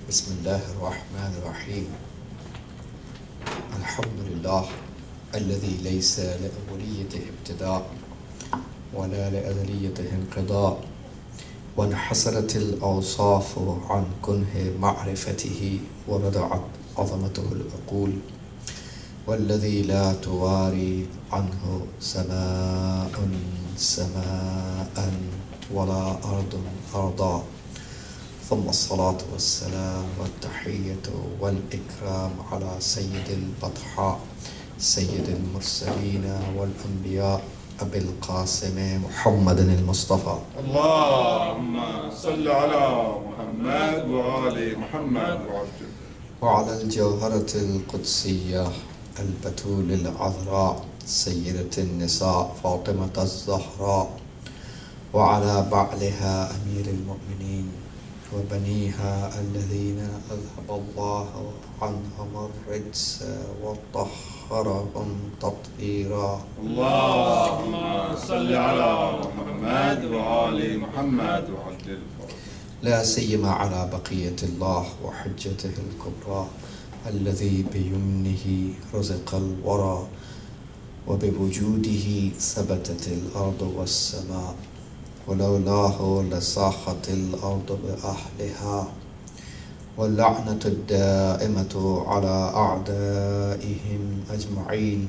بسم الله الرحمن الرحيم الحمد لله الذي ليس لأوليته ابتداء ولا لأزليته انقضاء وانحصرت الأوصاف عن كنه معرفته ورضعت عظمته العقول والذي لا تواري عنه سماء سماء ولا أرض أرضا ثم الصلاة والسلام والتحية والإكرام على سيد البطحاء سيد المرسلين والأنبياء أبي القاسم محمد المصطفى اللهم صل على محمد وآل محمد وعلى الجوهرة القدسية البتول العذراء سيدة النساء فاطمة الزهراء وعلى بعلها أمير المؤمنين وبنيها الذين أذهب الله عنهم الرجس وطهرهم تطهيرا اللهم صل على محمد وآل محمد وعجل لا سيما على بقية الله وحجته الكبرى الذي بيمنه رزق الورى وبوجوده ثبتت الأرض والسماء ولولاه لصاخت الأرض بأهلها واللعنة الدائمة على أعدائهم أجمعين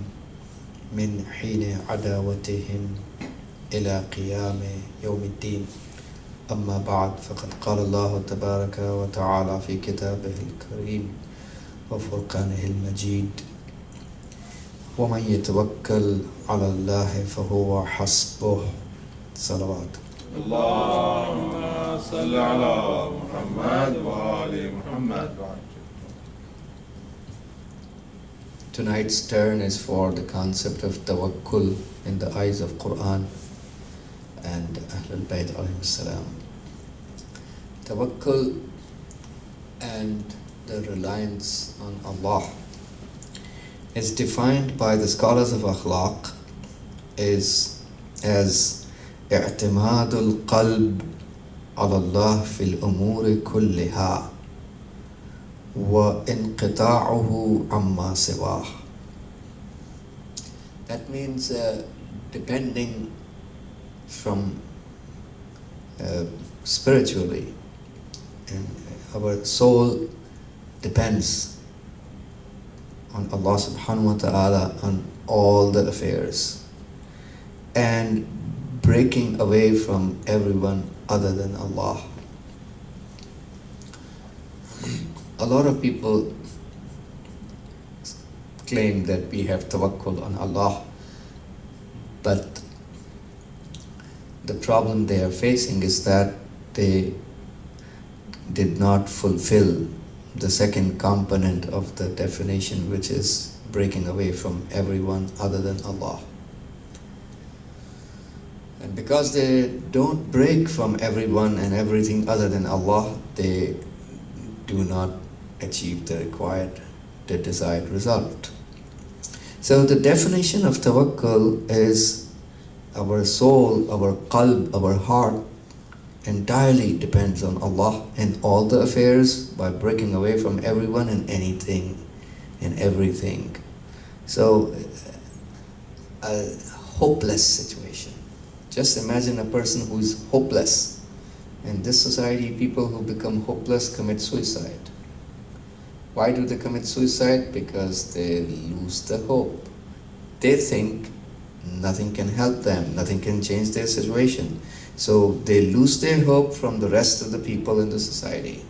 من حين عداوتهم إلى قيام يوم الدين. أما بعد، فقد قال الله تبارك وتعالى في كتابه الكريم وفرقانه المجيد: ومن يتوكل على الله فهو حسبه. صلوات. اللهم صل على محمد وآل محمد وعجل. Tonight's turn is for the concept of tawakkul in the eyes of Quran and Ahlulbayt alayhim salam. Tawakkul and the reliance on Allah is defined by the scholars of akhlaq as اعتماد القلب على الله في الأمور كلها وانقطاعه عما سواه. That means depending from spiritually, and our soul depends on Allah subhanahu wa ta'ala on all the affairs, and breaking away from everyone other than Allah. A lot of people claim that we have tawakkul on Allah, but the problem they are facing is that they did not fulfill the second component of the definition, which is breaking away from everyone other than Allah. And because they don't break from everyone and everything other than Allah, they do not achieve the desired result. So the definition of tawakkul is our soul, our qalb, our heart entirely depends on Allah in all the affairs by breaking away from everyone and anything and everything. So a hopeless situation. Just imagine a person who is hopeless. In this society, people who become hopeless commit suicide. Why do they commit suicide? Because they lose the hope. They think nothing can help them, nothing can change their situation. So they lose their hope from the rest of the people in the society.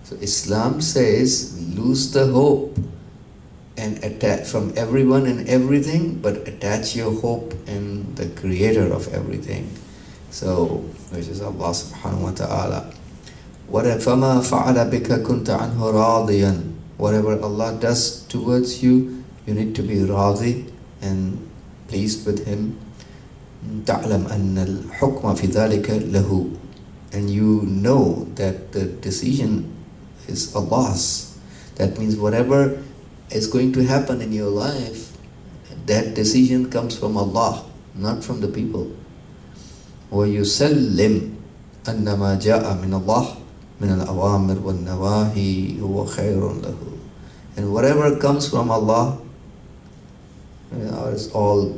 So Islam says, lose the hope and attach from everyone and everything, but attach your hope in the creator of everything. So, which is Allah subhanahu wa ta'ala. فَمَا فَعَلَ بِكَ كُنْتَ عَنْهُ رَاضِيًا. Whatever Allah does towards you, you need to be radhi and pleased with Him. تَعْلَمْ أَنَّ الْحُكْمَ فِي ذَلِكَ لَهُ. And you know that the decision is Allah's. That means whatever is going to happen in your life, that decision comes from Allah, not from the people. وَيُسَلِّمْ أَنَّمَا جَاءَ مِنَ اللَّهِ من الأوامر والنواهي هو خير له. And whatever comes from Allah, is all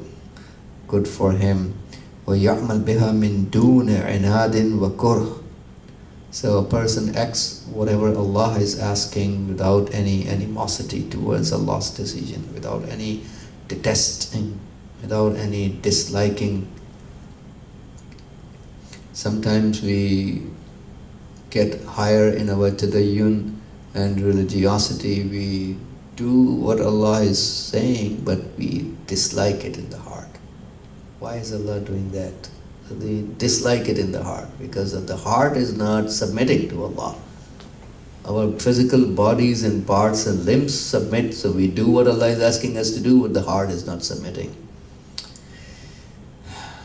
good for him. وَيَعْمَلْ بِهَا مِن دُونِ عِنَادٍ وَكُرْهٍ. So a person acts whatever Allah is asking without any animosity towards Allah's decision, without any detesting, without any disliking. Sometimes we get higher in our tadayyun and religiosity, we do what Allah is saying, but we dislike it in the heart. Why is Allah doing that? They dislike it in the heart because the heart is not submitting to Allah. Our physical bodies and parts and limbs submit, so we do what Allah is asking us to do, but the heart is not submitting.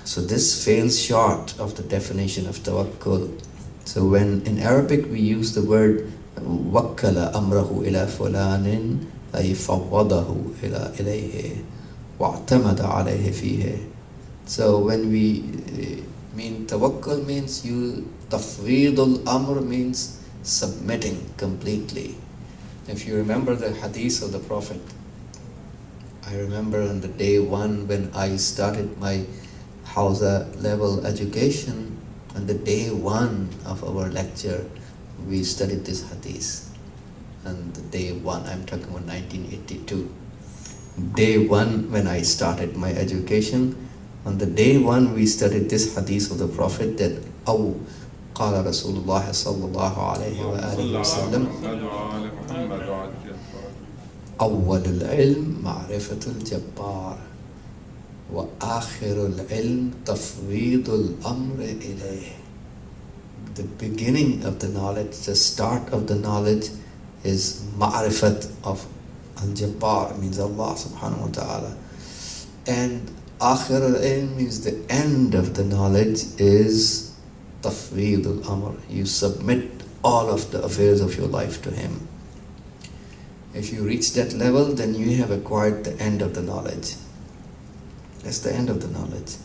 So this falls short of the definition of tawakkul. So when in Arabic we use the word wakkala amrahu ila fulanin ay fawwadahu ilayhi wa'tamada alayhi fihi. So when we mean tawakkul means tafweedul amr means submitting completely. If you remember the hadith of the Prophet, I remember on the day one when I started my Hausa level education, on the day one of our lecture, we studied this hadith. And the day one, I'm talking about 1982. Day one when I started my education, on the day one we studied this hadith of the Prophet that قال رسول الله صلى الله عليه وآله وسلم أول العلم معرفة الجبار وآخر العلم تفويض الأمر إليه. The beginning of the knowledge, the start of the knowledge is ma'rifat of al-Jabbar, means Allah subhanahu wa ta'ala. And akhir al-ilm means the end of the knowledge is tafweed al-amr. You submit all of the affairs of your life to Him. If you reach that level, then you have acquired the end of the knowledge. That's the end of the knowledge.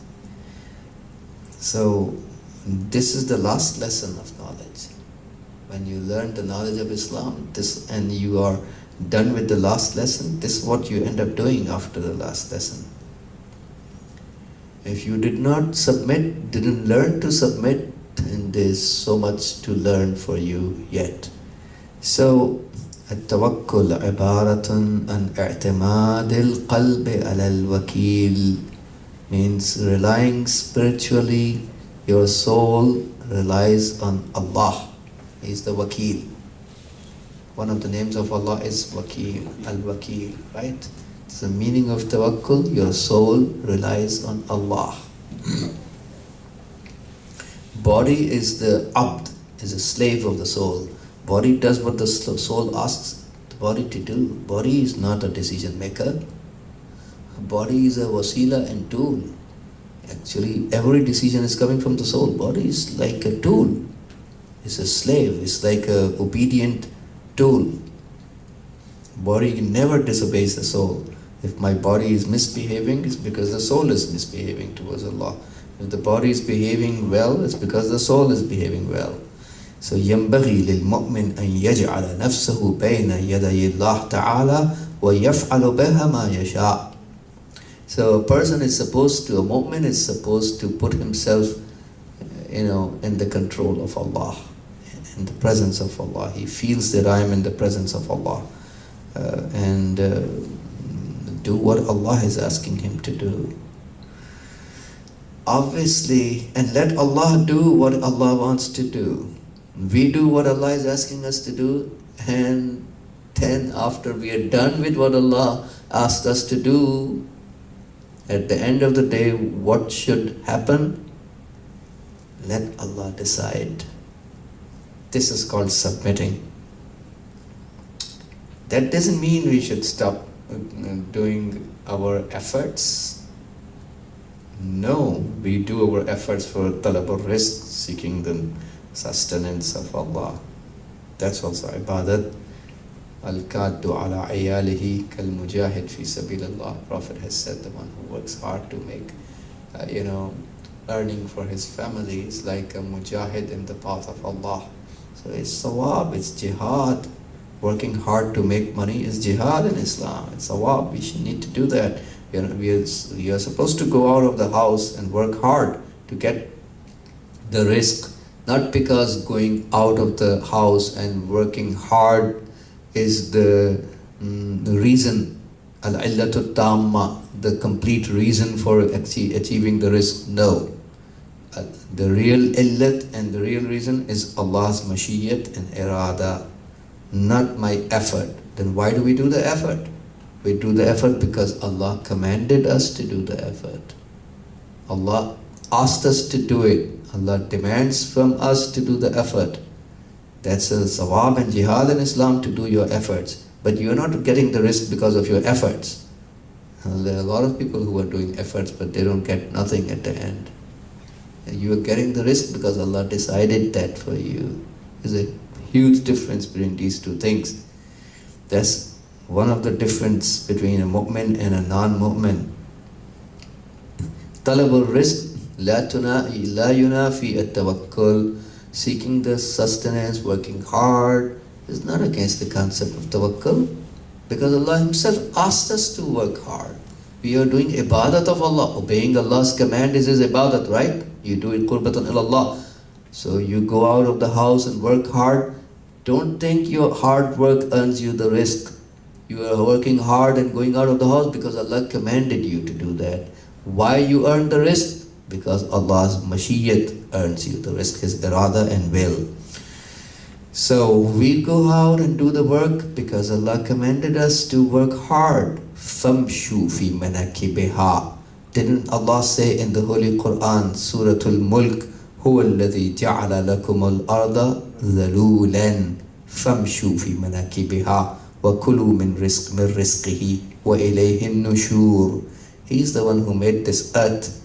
So this is the last lesson of knowledge. When you learn the knowledge of Islam, and you are done with the last lesson, this is what you end up doing after the last lesson. If you did not submit, didn't learn to submit, then there's so much to learn for you yet. So التوكل عبارة عن اعتماد القلب على الوكيل, means relying spiritually. Your soul relies on Allah. He is the wakil. One of the names of Allah is wakil, al-wakil, right? It's the meaning of tawakkul. Your soul relies on Allah. Body is the abd, is a slave of the soul. Body does what the soul asks the body to do. Body is not a decision maker. Body is a wasila and tool. Actually, every decision is coming from the soul. Body is like a tool. It's a slave. It's like a obedient tool. Body never disobeys the soul. If my body is misbehaving, it's because the soul is misbehaving towards Allah. If the body is behaving well, it's because the soul is behaving well. So ينبغي للمؤمن أن يجعل نفسه بين يدي الله تعالى ويفعل بها ما يشاء. So a person is supposed to, a mu'min is supposed to put himself, in the control of Allah, in the presence of Allah. He feels that I am in the presence of Allah, and do what Allah is asking him to do. Obviously, and let Allah do what Allah wants to do. We do what Allah is asking us to do, and then after we are done with what Allah asked us to do, at the end of the day, what should happen? Let Allah decide. This is called submitting. That doesn't mean we should stop doing our efforts. No, we do our efforts for talab al-rizq, seeking the sustenance of Allah. That's also ibadat. Al-kaddu ala ayalihi kal mujahid fi sabilillah. Prophet has said the one who works hard to make, earning for his family is like a mujahid in the path of Allah. So it's sawab, it's jihad. Working hard to make money is jihad in Islam. It's sawab. We should need to do that. We are supposed to go out of the house and work hard to get the risk, not because going out of the house and working hard is the reason, al-illatu tamma, the complete reason for achieving the risk. No. The real illat and the real reason is Allah's mashiyat and irada, not my effort. Then why do we do the effort? We do the effort because Allah commanded us to do the effort. Allah asked us to do it. Allah demands from us to do the effort. That's a sawab and jihad in Islam, to do your efforts. But you're not getting the risk because of your efforts. There are a lot of people who are doing efforts but they don't get nothing at the end. You are getting the risk because Allah decided that for you. There's a huge difference between these two things. That's one of the difference between a mu'min and a non-mu'min. Talabul rizq la yunafi at-tawakkul. Seeking the sustenance, working hard is not against the concept of tawakkul, because Allah Himself asked us to work hard. We are doing ibadat of Allah. Obeying Allah's command is His ibadat, right? You do it qurbatan ilallah. So you go out of the house and work hard. Don't think your hard work earns you the risk. You are working hard and going out of the house because Allah commanded you to do that. Why you earn the risk? Because Allah's mashiyat earns you the risk, His irada and will. So we go out and do the work because Allah commanded us to work hard. Famshu fi manakibiha. Didn't Allah say in the Holy Quran, Suratul Mulk, Huwa alladhi ja'ala lakum al-arda dhalulan famshu fi manakibiha wa kulu min rizqihi wa ilayhi nushur. He's the one who made this earth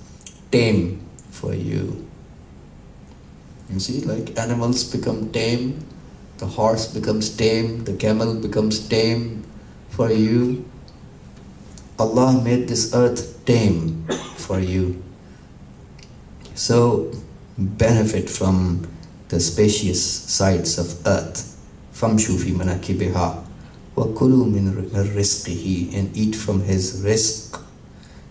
tame for you. You see, like animals become tame, the horse becomes tame, the camel becomes tame for you. Allah made this earth tame for you. So benefit from the spacious sides of earth. Famshu fi manakibiha wa kulu min rizqihi, and eat from His rizq.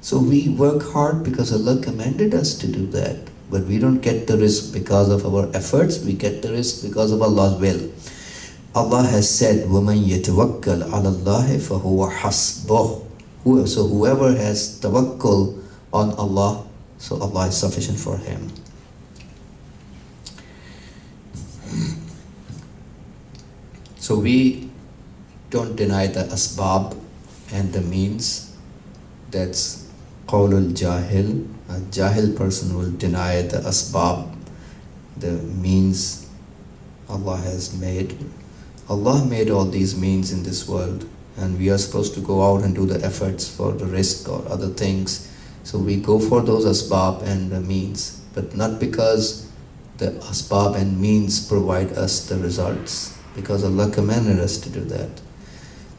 So we work hard because Allah commanded us to do that. But we don't get the risk because of our efforts, we get the risk because of Allah's will. Allah has said, وَمَنْ يَتَوَكَّلْ عَلَى اللَّهِ فَهُوَ حَسْبُهُ. So whoever has tawakkul on Allah, so Allah is sufficient for him. So we don't deny the asbab and the means. That's qawlul jahil. A jahil person will deny the asbab, the means Allah has made. Allah made all these means in this world, and we are supposed to go out and do the efforts for the risk or other things. So we go for those asbab and the means, but not because the asbab and means provide us the results, because Allah commanded us to do that.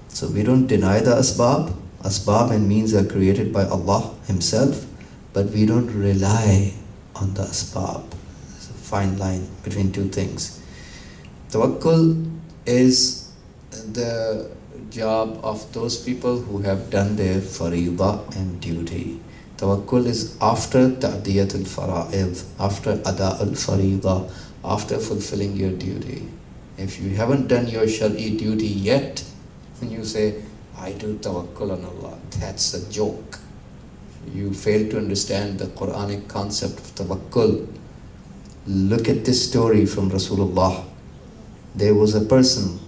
So we don't deny the asbab. Asbab and means are created by Allah Himself, but we don't rely on the asbab. There's a fine line between two things. Tawakkul is the job of those people who have done their faridah and duty. Tawakkul is after ta'diyatul fara'id, after ada'ul faridah, after fulfilling your duty. If you haven't done your shari duty yet, when you say, I do tawakkul on Allah, that's a joke. You fail to understand the Quranic concept of tawakkul. Look at this story from Rasulullah. There was a person,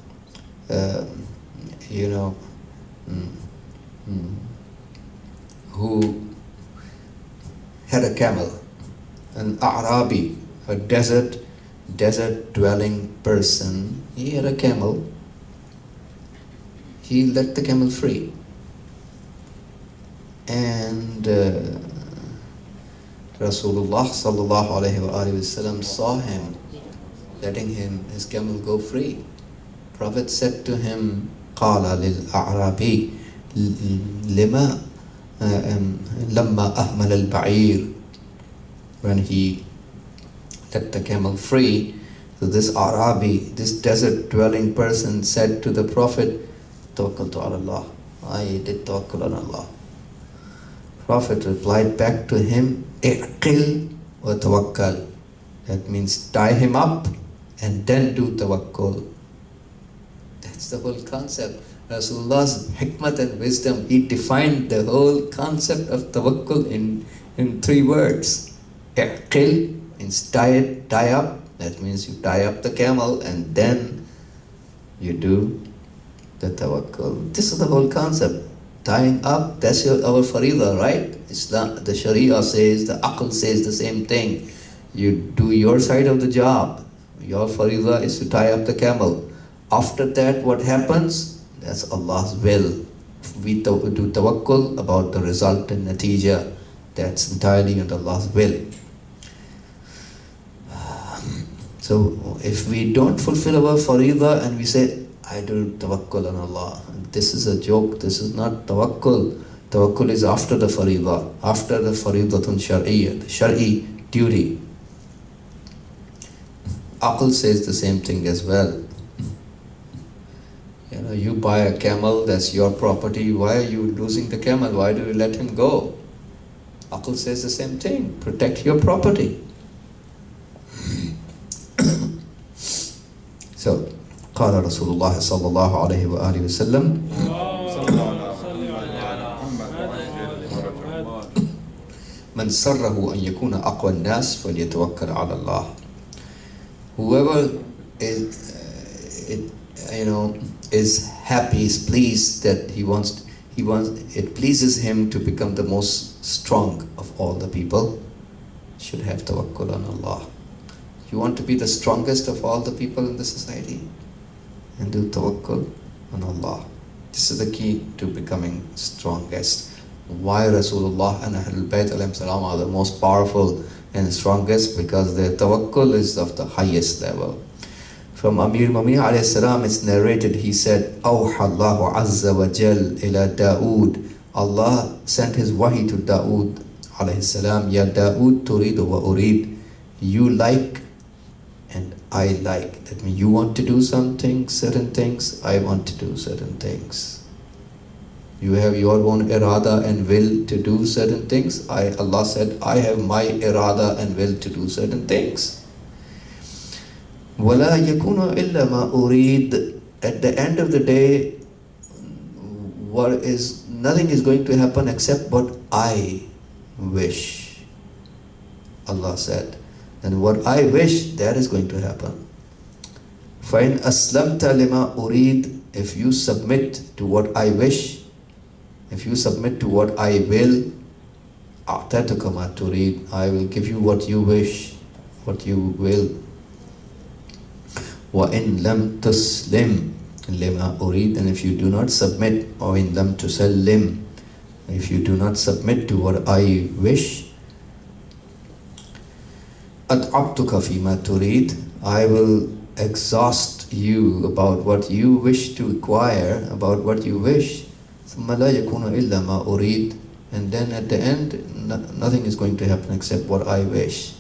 who had a camel, an Arabi, a desert dwelling person. He had a camel. He let the camel free. And Rasulullah sallallahu alayhi wa saw him letting his camel go free. Prophet said to him, قال للأعرابي لما لما أهمل البعير. When he let the camel free, So this Arabi, this desert dwelling person said to the Prophet, Tawakkaltu ala Allah. I did tawakkul on Allah. Prophet replied back to him, Iqil wa tawakkal. That means tie him up and then do tawakkul. That's the whole concept. Rasulullah's hikmat and wisdom, he defined the whole concept of tawakkul in 3 words. Iqil means tie up. That means you tie up the camel and then you do the tawakkul. This is the whole concept. Tying up, that's our faridah, right? Islam, the Sharia says, the Aql says the same thing. You do your side of the job. Your faridah is to tie up the camel. After that, what happens? That's Allah's will. We do tawakkul about the result and natija. That's entirely on Allah's will. So if we don't fulfill our faridah and we say, I do tawakkul on Allah, this is a joke, this is not tawakkul. Tawakkul is after the faridah, after the faridatun shar'iyyah, the shar'i duty. Aql says the same thing as well. You buy a camel, that's your property. Why are you losing the camel? Why do you let him go? Aql says the same thing. Protect your property. So, قال رسول الله صلى الله عليه وآله وسلم من سره أن يكون أقوى الناس فليتوكل على الله. Whoever is happy, is pleased that it pleases him to become the most strong of all the people, should have tawakkul on Allah. You want to be the strongest of all the people in the society, and do tawakkul on Allah. This is the key to becoming strongest. Why Rasulullah and Ahlulbayt are the most powerful and strongest? Because their tawakkul is of the highest level. From Amir Mu'mineen alayhi salam, it's narrated, he said, Awha Allahu Azza wa Jal ila Dawood. Allah sent his wahi to Dawood alayhi salam, Ya Dawood turidu wa urid. You like and I like. That means you want to do something, certain things, I want to do certain things. You have your own irada and will to do certain things. Allah said, I have my irada and will to do certain things. وَلَا يَكُونُ إِلَّا مَا أُرِيدُ. At the end of the day, nothing is going to happen except what I wish. Allah said. And what I wish, that is going to happen. فَإِنْ أَسْلَمْتَ لِمَا أُرِيدُ. If you submit to what I wish, if you submit to what I will, أَعْتَتُكَ مَا تُرِيدُ. I will give you what you wish, what you will. وَإِنْ لَمْ تُسْلِمْ لِمَا أُرِيدُ. And if you do not submit, وَإِنْ لَمْ تُسَلِّمْ, if you do not submit to what I wish, أَتْعَبْتُكَ فِي مَا تُرِيدُ. I will exhaust you about what you wish to acquire, about what you wish. ثُمَّ لَا يَكُونُ إِلَّا مَا أُرِيدُ. And then at the end, nothing is going to happen except what I wish.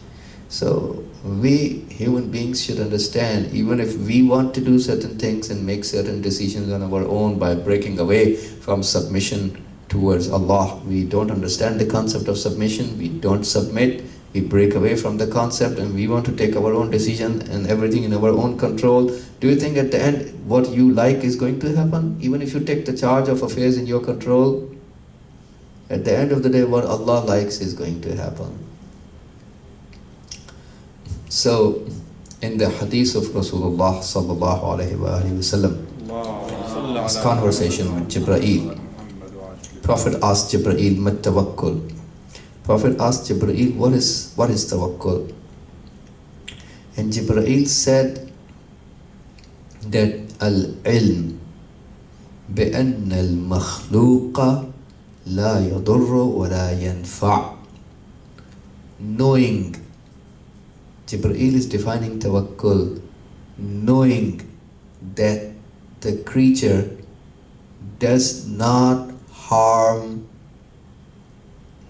So we human beings should understand, even if we want to do certain things and make certain decisions on our own by breaking away from submission towards Allah, we don't understand the concept of submission, we don't submit, we break away from the concept and we want to take our own decision and everything in our own control. Do you think at the end what you like is going to happen? Even if you take the charge of affairs in your control, at the end of the day what Allah likes is going to happen. So, in the hadith of Rasulullah sallallahu alaihi wasallam, his conversation with Jibreel, Prophet asked Jibreel, "Mat tawakkul?" Prophet asked Jibreel, what is tawakkul? And Jibreel said that al-ilm bi-anna al-makhluqa la yadurru wa la yanfa'. Knowing, Jibreel is defining tawakkul, knowing that the creature does not harm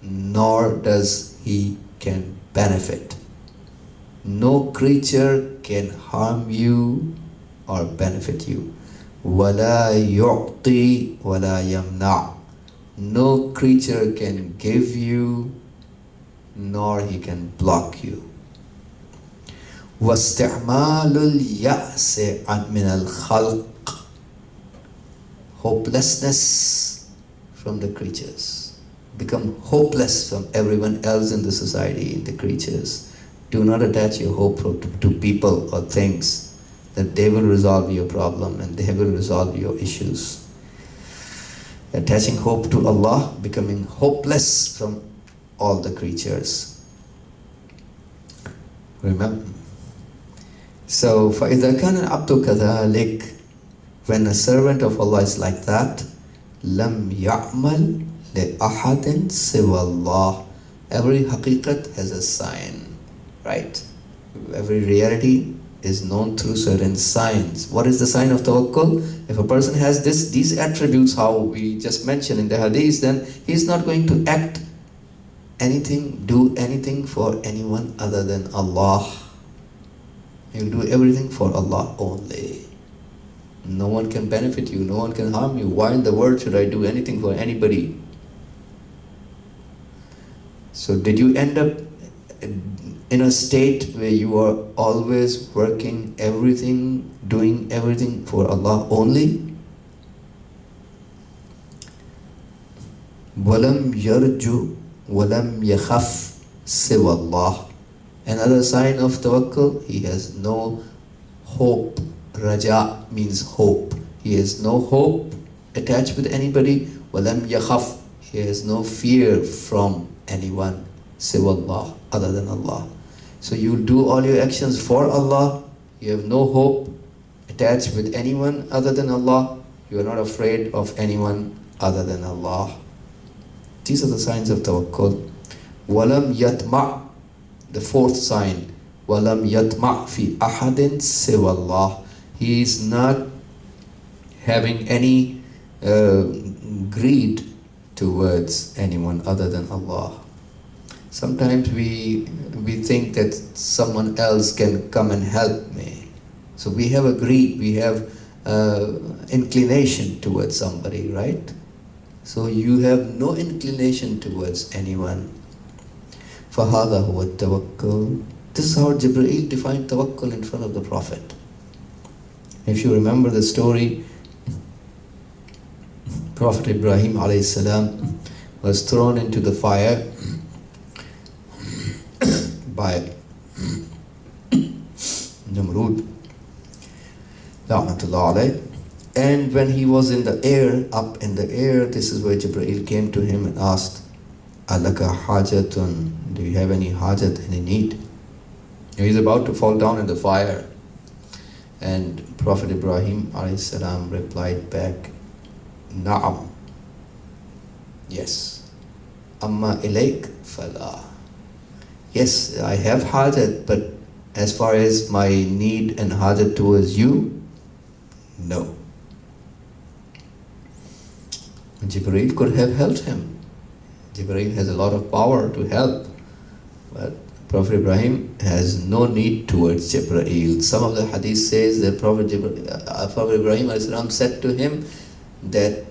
nor does he can benefit. No creature can harm you or benefit you. وَلَا يُعْطِي وَلَا يَمْنَعُ. No creature can give you, nor he can block you. وَاسْتِعْمَالُ الْيَأْسِ مِنَ الْخَلْقِ. Hopelessness from the creatures. Become hopeless from everyone else in the society, in the creatures. Do not attach your hope to people or things, that they will resolve your problem and they will resolve your issues. Attaching hope to Allah, becoming hopeless from all the creatures. Remember? So, فَإِذَا كَانَ الْعَبْدُ كَذَلِكَ, when a servant of Allah is like that, لَمْ يَعْمَلْ لِأَحَدٍ سِوَى اللَّهِ. Every haqiqat has a sign, right? Every reality is known through certain signs. What is the sign of tawakkul? If a person has these attributes, how we just mentioned in the hadith, then he is not going to act anything, do anything for anyone other than Allah. He will do everything for Allah only. No one can benefit you, no one can harm you. Why in the world should I do anything for anybody? So did you end up in a state where you are always working everything, doing everything for Allah only? وَلَمْ يَرْجُ وَلَمْ يَخَفْ سِوَى اللَّهِ. Another sign of tawakkul, he has no hope. Raja means hope. He has no hope attached with anybody. وَلَمْ يَخَفْ. He has no fear from anyone. Siwa Allah, other than Allah. So you do all your actions for Allah. You have no hope attached with anyone other than Allah. You are not afraid of anyone other than Allah. These are the signs of tawakkul. وَلَمْ يَطْمَعْ. The fourth sign. وَلَمْ يَطْمَعْ فِي أَحَدٍ سِوَى اللَّهِ. He is not having any greed towards anyone other than Allah. Sometimes we think that someone else can come and help me. So we have a greed, we have inclination towards somebody, right? So you have no inclination towards anyone. فَهَذَا هُوَ التَّوَكُّلُ. This is how Jibreel defined tawakkul in front of the Prophet. If you remember the story, Prophet Ibrahim alayhi salam was thrown into the fire by Namrud, la'natullah alayh. And when he was in the air, up in the air, this is where Jibreel came to him and asked, Alaka hajatun, do you have any hajat, any need? He's about to fall down in the fire. And Prophet Ibrahim alayhi salam replied back, Na'am. Yes. Amma ilayk fala. Yes, I have hajat, but as far as my need and hajat towards you, no. Jibreel could have helped him. Jibreel has a lot of power to help, but Prophet Ibrahim has no need towards Jibreel. Some of the hadith says that Prophet Ibrahim ﷺ said to him that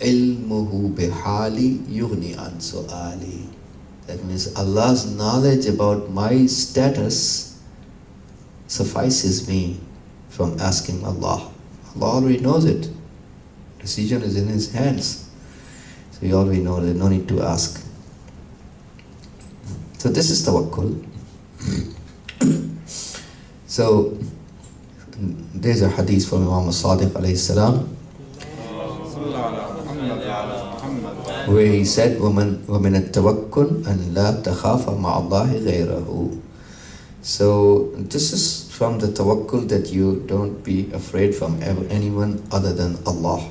ilmuhu bihali yughni an su'ali. That means Allah's knowledge about my status suffices me from asking Allah. Allah already knows it. Decision is in His hands. So He already knows it, no need to ask. So this is tawakkul. So there's a hadith from Imam Sadiq alayhi salam where he said, وَمِنَ التَّوَكُّلْ أَنْ لَا تَخَافَ مَعَ اللَّهِ غَيْرَهُ. So this is from the tawakkul, that you don't be afraid from anyone other than Allah.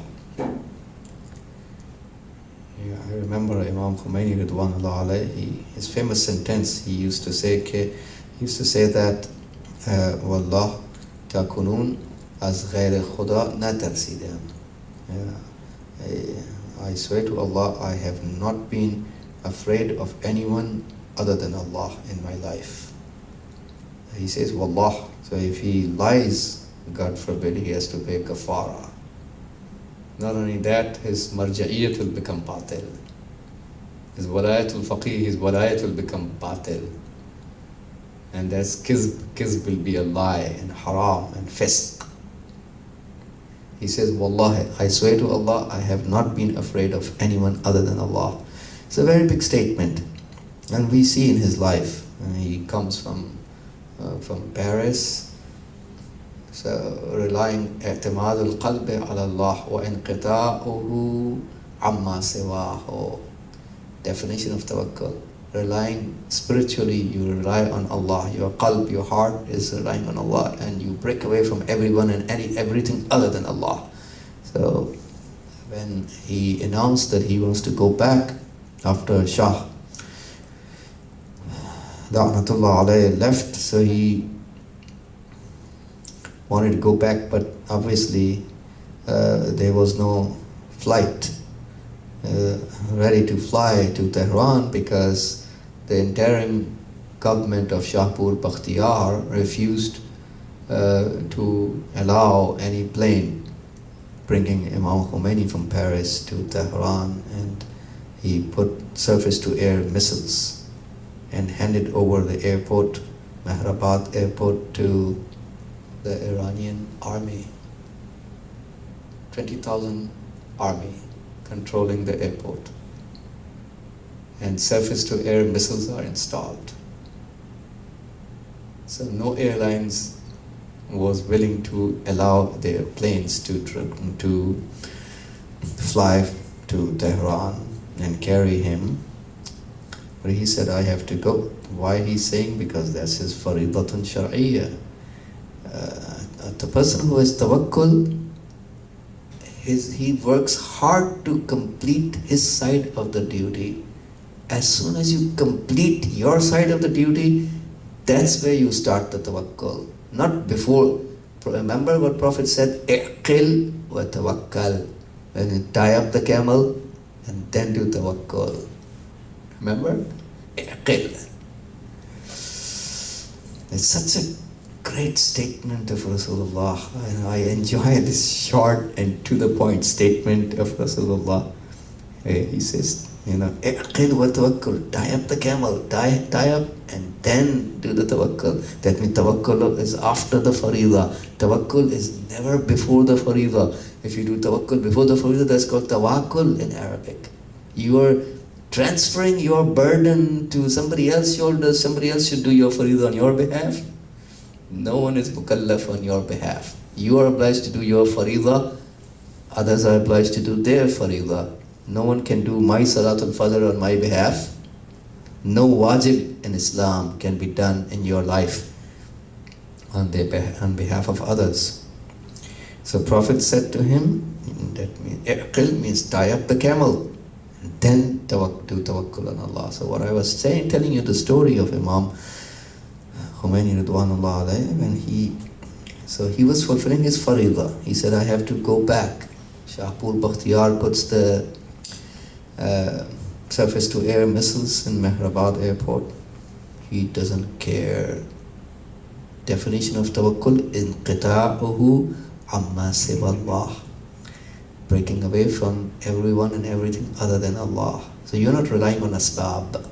I remember Imam Khomeini Ridwanullah alayhi, his famous sentence, he used to say that Wallah takunun az ghayr khuda na tarsidam. I swear to Allah, I have not been afraid of anyone other than Allah in my life. He says, Wallah. So if he lies, God forbid, he has to pay kafara. Not only that, his marja'iyat will become batil. His walayatul faqih, his walayat will become batil. And that's kizb will be a lie and haram and fisq. He says, Wallahi, I swear to Allah, I have not been afraid of anyone other than Allah. It's a very big statement. And we see in his life, he comes from Paris, so relying اعتماد القلب على الله وانقطاعه عما سواه. Definition of tawakkul: relying spiritually, you rely on Allah. Your qalb, your heart is relying on Allah, and you break away from everyone and everything other than Allah. So when he announced that he wants to go back after Shah La'natullah alayhi left, so he wanted to go back, but obviously there was no flight ready to fly to Tehran, because the interim government of Shahpur Bakhtiyar refused to allow any plane bringing Imam Khomeini from Paris to Tehran, and he put surface-to-air missiles and handed over the airport, Mehrabad airport, to the Iranian army. 20,000 army controlling the airport. And surface-to-air missiles are installed. So no airlines was willing to allow their planes to fly to Tehran and carry him. But he said, I have to go. Why he's saying? Because that's his faridatun shar'iyya. The person who has tawakkul, he works hard to complete his side of the duty. As soon as you complete your side of the duty, that's where you start the tawakkul. Not before. Remember what Prophet said, Iqil wa tawakkal. When you tie up the camel and then do tawakkul. Remember? Iqil. It's such a great statement of Rasulullah. And I enjoy this short and to the point statement of Rasulullah. He says, Iqil wa tawakkul. Tie up the camel. Tie up and then do the tawakkul. That means tawakkul is after the faridah. Tawakkul is never before the faridah. If you do tawakkul before the faridah, that's called tawakkul in Arabic. You are transferring your burden to somebody else's shoulders. Somebody else should do your faridah on your behalf. No one is mukallaf on your behalf. You are obliged to do your faridah. Others are obliged to do their faridah. No one can do my salatul fajr on my behalf. No wajib in Islam can be done in your life on behalf of others. So Prophet said to him, that means Iqil means tie up the camel and then do tawakkul on Allah. So what I was telling you the story of Imam Khomeini Ridwanullah alayhi, when he was fulfilling his faridah. He said, I have to go back. Shahpur Bakhtiyar puts the surface-to-air missiles in Mehrabad airport. He doesn't care. Definition of tawakkul, inqita'uhu amma siwallah. Breaking away from everyone and everything other than Allah. So you're not relying on asbab.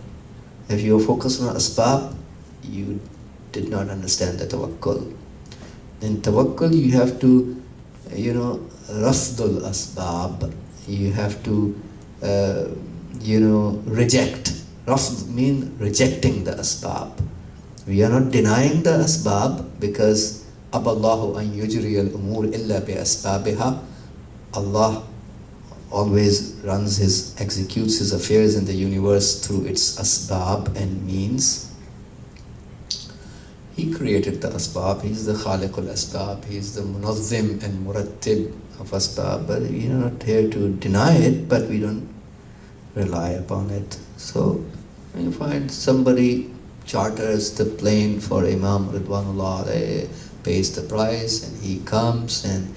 If you're focused on asbab, you did not understand the tawakkul. In tawakkul, you have to, rafdul asbab. You have to, reject. Rafd means rejecting the asbab. We are not denying the asbab, because aballahu an yujri al-umur illa bi asbabiha. Allah always executes his affairs in the universe through its asbab and means. He created the asbab. He's the khaliqul asbab. He's the munazzim and murattib of asbab. But we are not here to deny it, but we don't rely upon it. So when you find somebody charters the plane for Imam Ridwanullah, they pays the price and he comes, and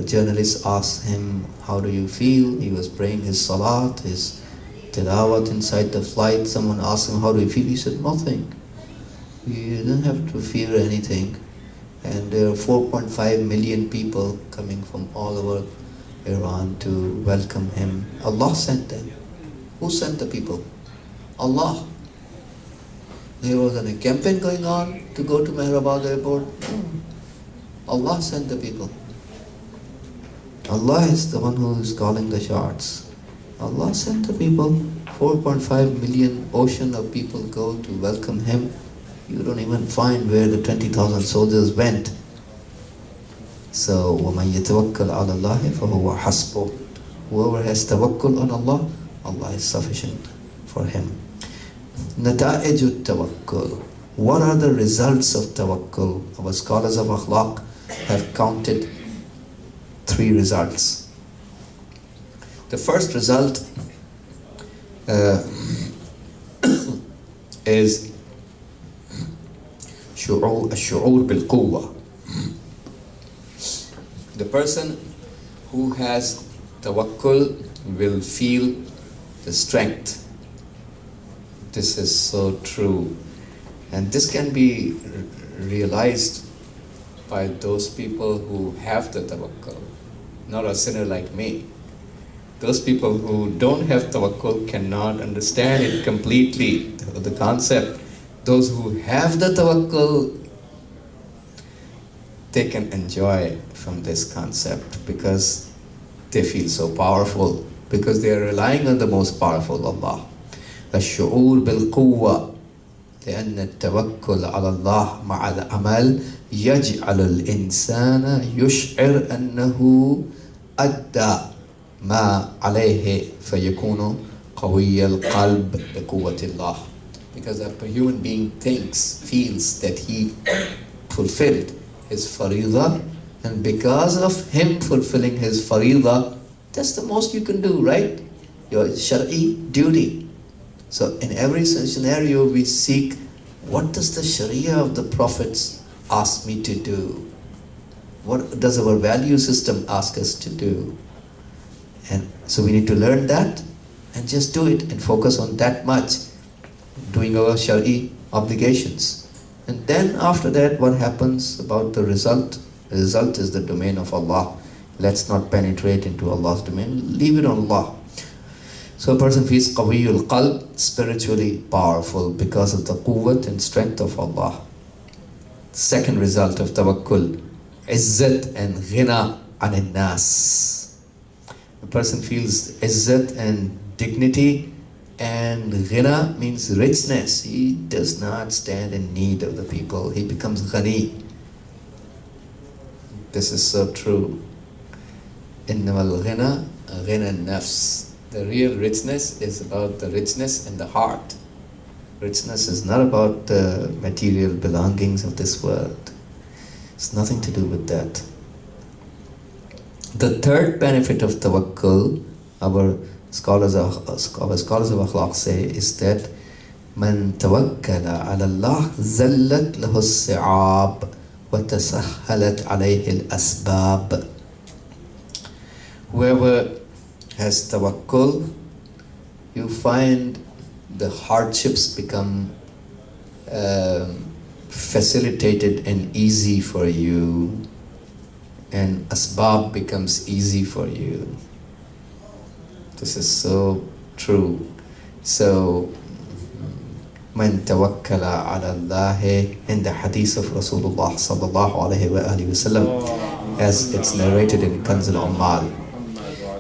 journalists ask him, how do you feel? He was praying his salat, his tilawat inside the flight. Someone asked him, how do you feel? He said, nothing. You don't have to fear anything. And there are 4.5 million people coming from all over Iran to welcome him. Allah sent them. Who sent the people? Allah. There was a campaign going on to go to Mehrabad airport. No. Allah sent the people. Allah is the one who is calling the shots. Allah sent the people. 4.5 million ocean of people go to welcome him. You don't even find where the 20,000 soldiers went. So, وَمَنْ يَتَوَكَّلْ عَلَى اللَّهِ فَهُوَ حَسْبُهُ. Whoever has tawakkul on Allah, Allah is sufficient for him. نَتَائِجُ التَّوَكُّلِ. What are the results of tawakkul? Our scholars of akhlaq have counted 3 results. The first result is الشعور بالقوة. The person who has tawakkul will feel the strength. This is so true. And this can be realized by those people who have the tawakkul, not a sinner like me. Those people who don't have tawakkul cannot understand it completely, the concept. Those who have the tawakkul, they can enjoy from this concept because they feel so powerful, because they are relying on the most powerful Allah. الشعور بالقوة لأن التوكل على الله مع العمل يجعل الإنسان يشعر أنه أدى ما عليه فيكون قوي القلب بقوة الله. Because a human being feels that he fulfilled his faridah, and because of him fulfilling his faridah, that's the most you can do, right? Your shari duty. So in every scenario we seek, what does the sharia of the prophets ask me to do? What does our value system ask us to do? And so we need to learn that and just do it and focus on that much, doing our shari obligations. And then after that, what happens about the result? The result is the domain of Allah. Let's not penetrate into Allah's domain. Leave it on Allah. So a person feels qawiyul qalb, spiritually powerful because of the quwwat and strength of Allah. Second result of tawakkul, izzat and ghina an nas. A person feels izzat and dignity, and ghina means richness. He does not stand in need of the people. He becomes ghani. This is so true. Innamal ghina ghina nafs. The real richness is about the richness in the heart. Richness is not about the material belongings of this world. It's nothing to do with that. The third benefit of tawakkul, our scholars of akhlaq say, is that man tawakkala ala Allah zallat lahu as-si'ab wa tasahhalat alayhi al-asbab. Whoever has tawakkul, you find the hardships become facilitated and easy for you, and asbab becomes easy for you. This is so true. So, man tawakkala ala Allah, in the hadith of Rasulullah sallallahu alayhi wa alihi wasallam, as it's narrated in Kanz al-Ummal,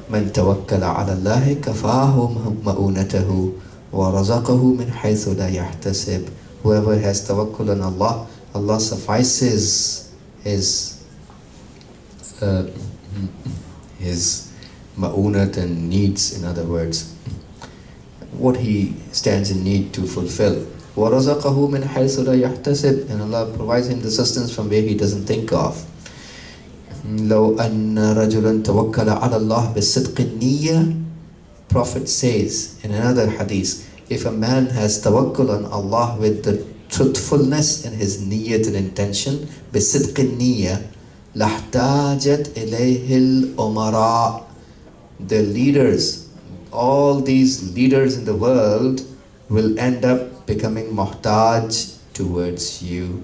man tawakkala ala Allah kafahu ma'unatahu wa razaqahu min haythu la yahtasib. Whoever has tawakkul on Allah, Allah suffices his ma'unat and needs, in other words, what he stands in need to fulfill. وَرَزَقَهُ مِنْ حَيْثُ لَا يَحْتَسِبْ. And Allah provides him the sustenance from where he doesn't think of. لَوْ أَنَّ رَجُلًا تَوَكَّلَ عَلَى اللَّهِ بِالصِّدْقِ النِّيَّةِ. Prophet says in another hadith, if a man has tawakkul on Allah with the truthfulness in his niyyat and intention, بِالصِّدْقِ النِّيَّةِ لَحْتَاجَتْ إِلَيْهِ الْأُمَرَاءِ. The leaders, all these leaders in the world will end up becoming muhtaj towards you.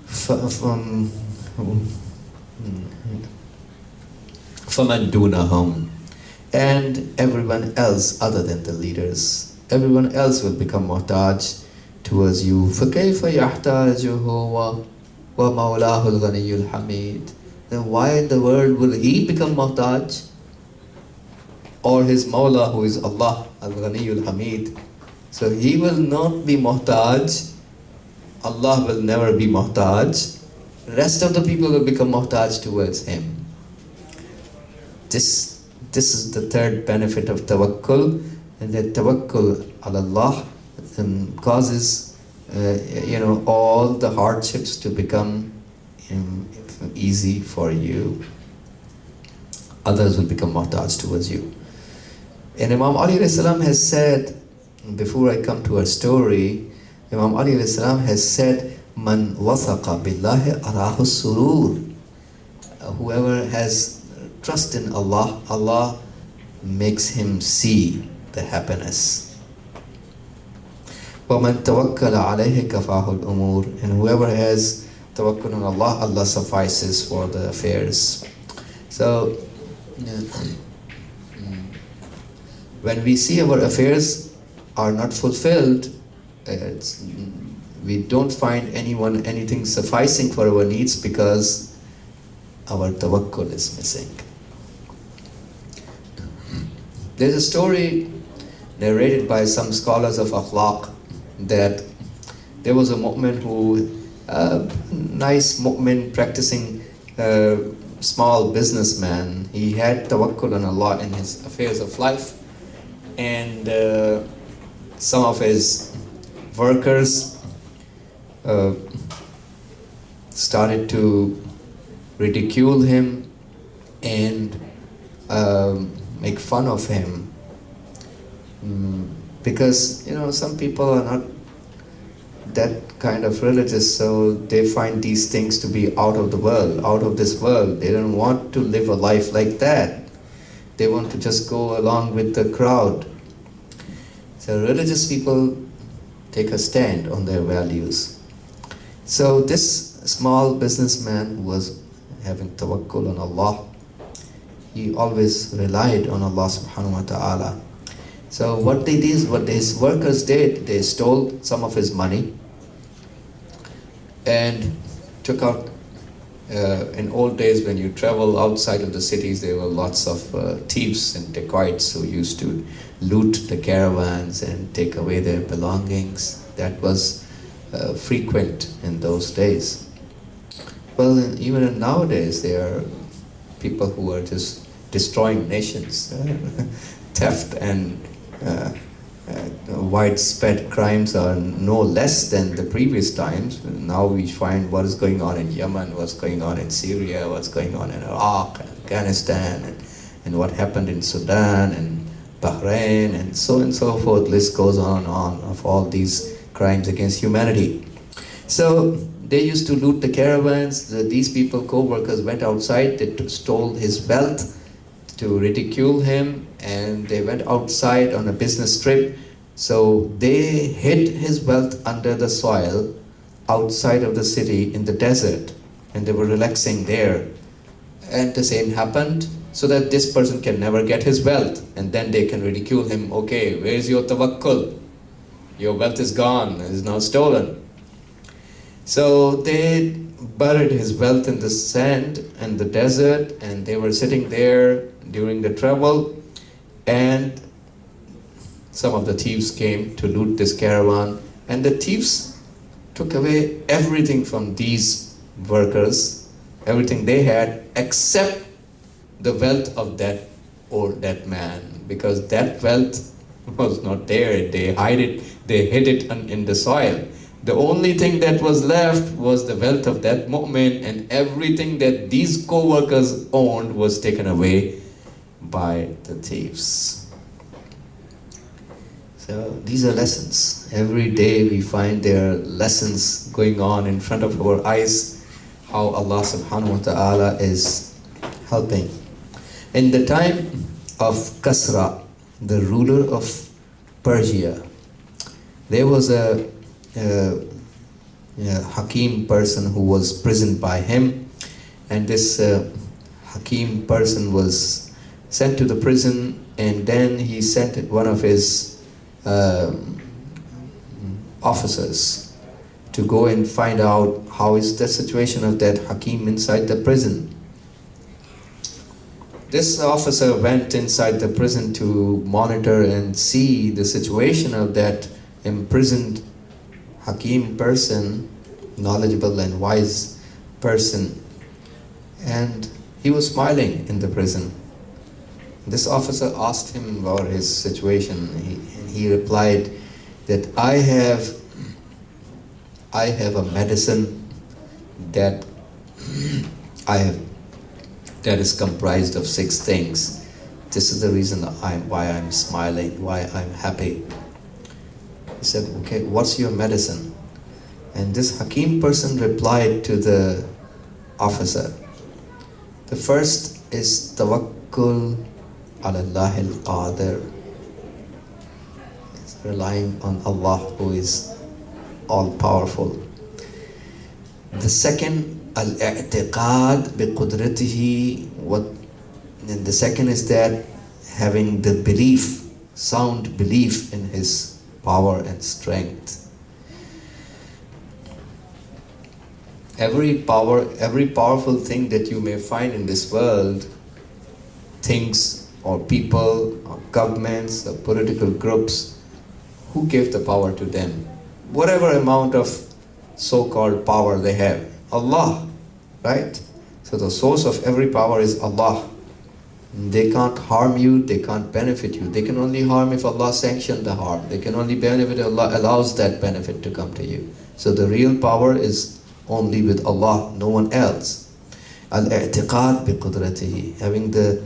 فَمَن دُونَهُمْ, and everyone else other than the leaders, everyone else will become muhtaj towards you. فَكَيْفَ يَحْتَاجُهُ وَمَوْلَاهُ الْغَنِيُّ الْحَمِيدُ. Then why in the world will he become muhtaj? Or his Mawla, who is Allah, al-Ghani al-Hamid. So he will not be muhtaj. Allah will never be muhtaj. Rest of the people will become muhtaj towards him. This is the third benefit of tawakkul, and that tawakkul ala Allah causes all the hardships to become easy for you. Others will become muhtaj towards you. And Imam Ali alayhi salam has said, before I come to our story, Imam Ali alayhi salam has said, Man wasaqa billahi arahu surur. Whoever has trust in Allah, Allah makes him see the happiness. وَمَنْ تَوَكَّلَ عَلَيْهِ كَفَاهُ الْأُمُورِ. And whoever has tawakkul on Allah, Allah suffices for the affairs. So, when we see our affairs are not fulfilled, we don't find anything sufficing for our needs because our tawakkul is missing. There's a story narrated by some scholars of akhlaq that there was a mu'min nice mu'min practicing small businessman. He had tawakkul on Allah in his affairs of life, and some of his workers started to ridicule him and make fun of him, because some people are not that kind of religious, so they find these things to be out of the world, out of this world. They don't want to live a life like that. They want to just go along with the crowd. So religious people take a stand on their values. So this small businessman who was having tawakkul on Allah, he always relied on Allah subhanahu wa ta'ala. So what his workers did, they stole some of his money and took out, in old days when you travel outside of the cities, there were lots of thieves and dacoits who used to loot the caravans and take away their belongings. That was frequent in those days. Well, even nowadays there are people who are just destroying nations. Theft and widespread crimes are no less than the previous times. Now we find what is going on in Yemen, what's going on in Syria, what's going on in Iraq, and Afghanistan, and what happened in Sudan and Bahrain, and so forth. List goes on and on of all these crimes against humanity. So they used to loot the caravans. These people, co-workers, went outside. They stole his wealth to ridicule him, and they went outside on a business trip. So they hid his wealth under the soil outside of the city in the desert, and they were relaxing there. And the same happened, so that this person can never get his wealth, and then they can ridicule him. Okay, where's your tawakkul? Your wealth is gone, it is now stolen. So they buried his wealth in the sand and the desert, and they were sitting there during the travel, and some of the thieves came to loot this caravan, and the thieves took away everything from these workers, everything they had, except the wealth of that man, because that wealth was not there. They hid it in the soil. The only thing that was left was the wealth of that mu'min, and everything that these co-workers owned was taken away by the thieves. So these are lessons. Every day we find there are lessons going on in front of our eyes, how Allah subhanahu wa ta'ala is helping. In the time of Kasra, the ruler of Persia, there was a Hakim person who was prisoned by him, and this Hakim person was sent to the prison, and then he sent one of his officers to go and find out how is the situation of that Hakim inside the prison. This officer went inside the prison to monitor and see the situation of that imprisoned Hakim person, knowledgeable and wise person, and he was smiling in the prison. This officer asked him about his situation, and he replied that I have a medicine that that is comprised of 6 things. This is the reason why I'm smiling, why I'm happy. He said, okay, what's your medicine? And this Hakim person replied to the officer, the first is Tawakkul ala Allah al-Qadir. It's relying on Allah who is all-powerful. The second, al-i'tiqad bi-qudratihi. And the second is that having the belief, sound belief in His power and strength. Every powerful thing that you may find in this world, things or people or governments or political groups, who gave the power to them? Whatever amount of so-called power they have, Allah, right? So the source of every power is Allah. They can't harm you, they can't benefit you. They can only harm if Allah sanctions the harm. They can only benefit if Allah allows that benefit to come to you. So the real power is only with Allah, no one else. Al-i'tiqad bi-qudratihi, having the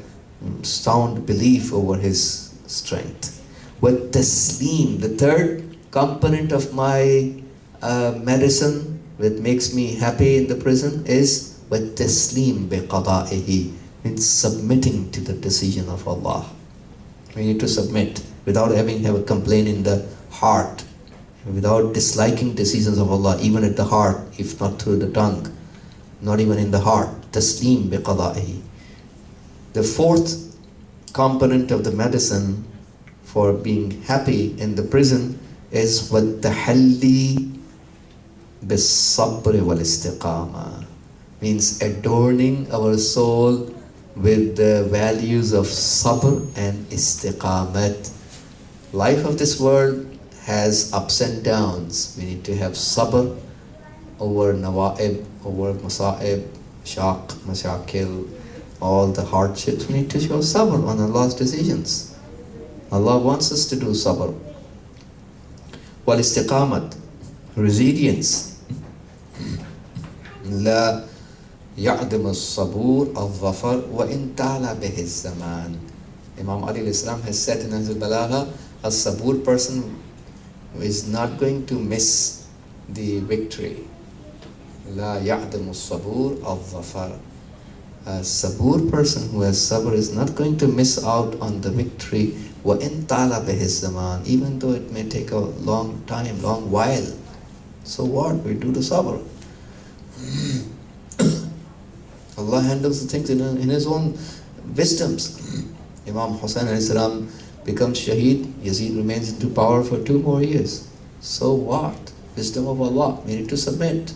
sound belief over His strength. With taslim, the third component of my medicine that makes me happy in the prison is with taslim bi-qada'ihi, means submitting to the decision of Allah. We need to submit without having a complaint in the heart, without disliking decisions of Allah, even at the heart, if not through the tongue, not even in the heart. Taslim bi-qada'ihi. The fourth component of the medicine for being happy in the prison is وَالتَّحَلِّي بِالصَّبْرِ وَالْإِسْتِقَامَةِ, means adorning our soul with the values of sabr and istiqamat. Life of this world has ups and downs. We need to have sabr over nawa'ib, over masa'ib, mashakil, all the hardships. We need to show sabr on Allah's decisions. Allah wants us to do sabr. Wal istiqamat, resilience. La ya'dim as-sabur al-zafar wa in ta'ala bihi az-zaman. Imam Ali al-Islam has said in Nahj al-Balagha, a sabur person is not going to miss the victory. La ya'dim as-sabur al-zafar. A sabur person who has sabr is not going to miss out on the victory. Wa in ta'ala bihi az-zaman, even though it may take a long time, long while. So what? We do the sabr. Allah handles the things in His own wisdoms. Imam Hussain alayhi salam becomes shaheed, Yazid remains into power for 2 more years. So what? Wisdom of Allah, we need to submit.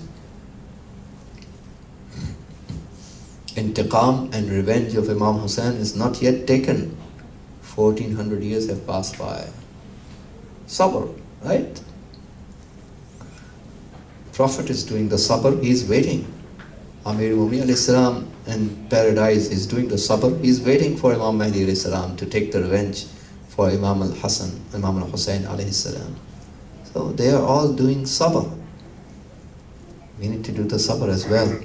Intiqam and revenge of Imam Hussain is not yet taken. 1400 years have passed by. Sabr, right? Prophet is doing the sabr, he is waiting. Amir Mumi alayhi salam in paradise is doing the sabr, he is waiting for Imam Mahdi alayhi salam to take the revenge for Imam al-Hussain alayhi salam. So they are all doing sabr. We need to do the sabr as well.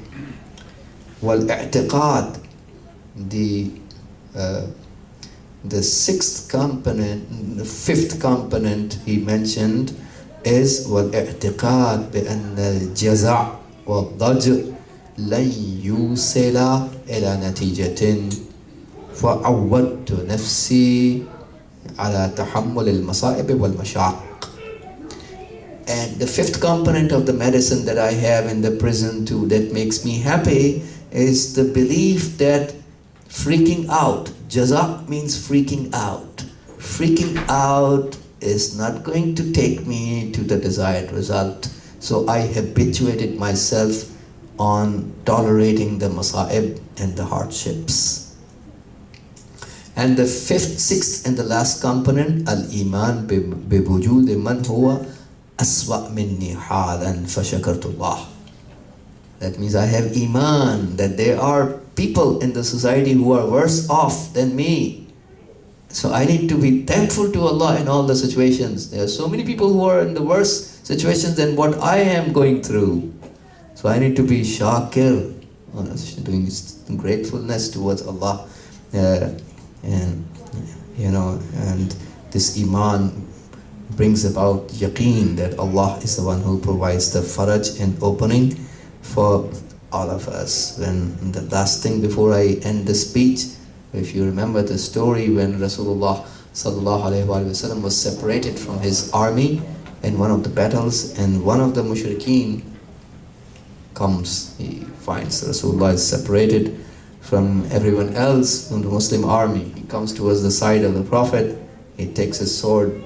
Wal-i'tiqad, the sixth component, the fifth component he mentioned is wal-i'tiqad bi-anna al-jaza' wal-dajr لن يوصل إلى نتيجة فعودت نفسي على تحمل المصائب والمشاق. And the fifth component of the medicine that I have in the prison too that makes me happy is the belief that freaking out, jaza means freaking out. Freaking out is not going to take me to the desired result. So I habituated myself on tolerating the masa'ib and the hardships. And the fifth, sixth and the last component, al-iman bi-wujud man huwa aswa minni halan fashakartullah. That means I have iman, that there are people in the society who are worse off than me. So I need to be thankful to Allah in all the situations. There are so many people who are in the worst situations than what I am going through. So I need to be shakir, doing gratefulness towards Allah. And this iman brings about yaqeen that Allah is the one who provides the faraj and opening for all of us. When the last thing before I end the speech, if you remember the story when Rasulullah sallallahu alaihi wasallam was separated from his army in one of the battles, and one of the mushrikeen comes, he finds Rasulullah is separated from everyone else from the Muslim army. He comes towards the side of the Prophet, he takes his sword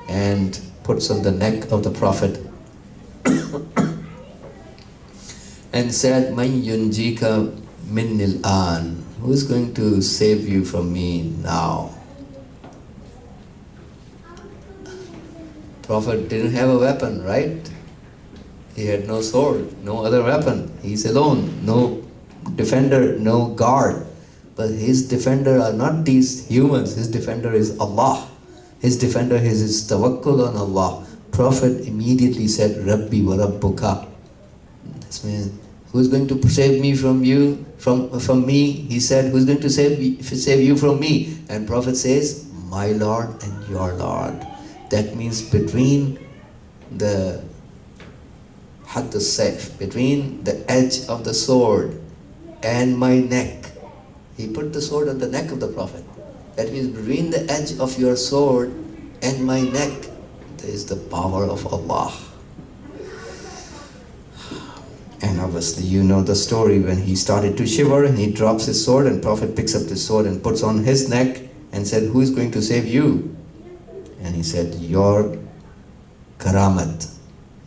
and puts on the neck of the Prophet and said, Man yunjika minnil an, who is going to save you from me now? Prophet didn't have a weapon, right? He had no sword, no other weapon. He's alone, no defender, no guard. But his defender are not these humans. His defender is Allah. His defender is his tawakkul on Allah. Prophet immediately said, Rabbi wa Rabbuka. This means, who is going to save me from you, from me? He said, who is going to save you from me? And Prophet says, my Lord and your Lord. That means between the hadd al-sayf, between the edge of the sword and my neck. He put the sword on the neck of the Prophet. That means between the edge of your sword and my neck, there is the power of Allah. And obviously you know the story when he started to shiver and he drops his sword, and Prophet picks up the sword and puts on his neck and said, who is going to save you? And he said, your karamat,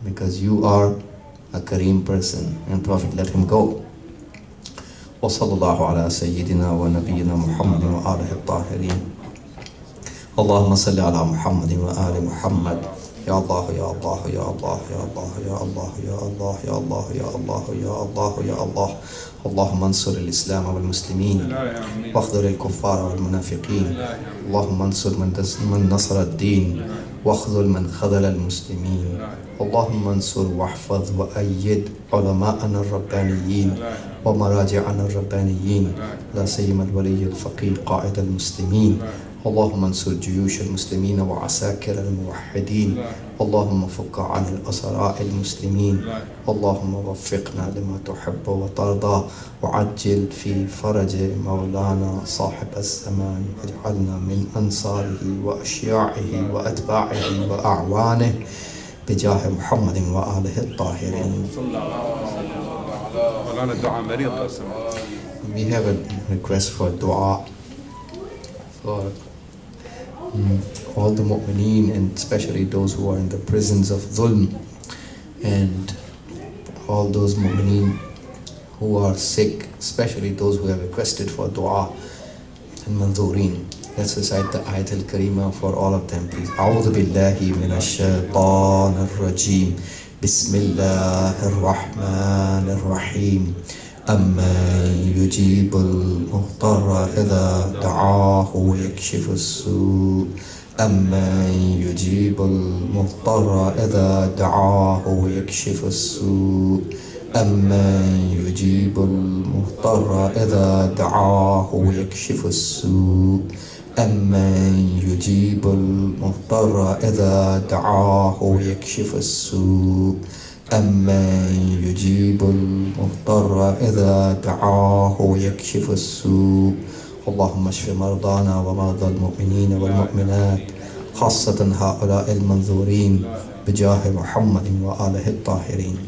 because you are a Kareem person. And Prophet let him go. وصلى الله على سيدنا ونبينا محمد وآله الطاهرين. اللهم صل على محمد وآل محمد. يا الله يا الله يا الله يا الله يا الله يا الله يا الله يا الله يا الله يا الله. اللهم انصر الإسلام والمسلمين واخذل الكفار والمنافقين. اللهم انصر من نصر الدين واخذل من خذل المسلمين. اللهم انصر واحفظ وأيد علماءنا الربانيين ومراجعنا الربانيين، لا سيما الولي الفقيه قائد المسلمين. اللهم انصر جيوش المسلمين وعساكر الموحدين. اللهم فك عن الأسراء المسلمين. اللهم وفقنا لما تحب وترضى، وعجل في فرج مولانا صاحب الزمان. اجعلنا من أنصاره وأشياعه وأتباعه وأعوانه بجاه محمد وآله الطاهرين. We have a request for dua for all the mu'mineen, and especially those who are in the prisons of dhulm, and all those mu'mineen who are sick, especially those who have requested for dua and manzureen. Let's recite the Ayat al-Karima for all of them, please. أعوذ بالله من الشيطان الرجيم. بسم الله الرحمن الرحيم. أمن يجيب المضطر إذا دعاه ويكشف السوء. أمن يجيب المضطر إذا دعاه ويكشف السوء. أمن يجيب المضطر إذا دعاه ويكشف السوء. أمن يجيب المضطر إذا دعاه ويكشف السوء. أمن يجيب المضطر إذا دعاه ويكشف السوء. اللهم اشف مرضانا ومرضى المؤمنين والمؤمنات، خاصة هؤلاء المنذورين بجاه محمد وآله الطاهرين.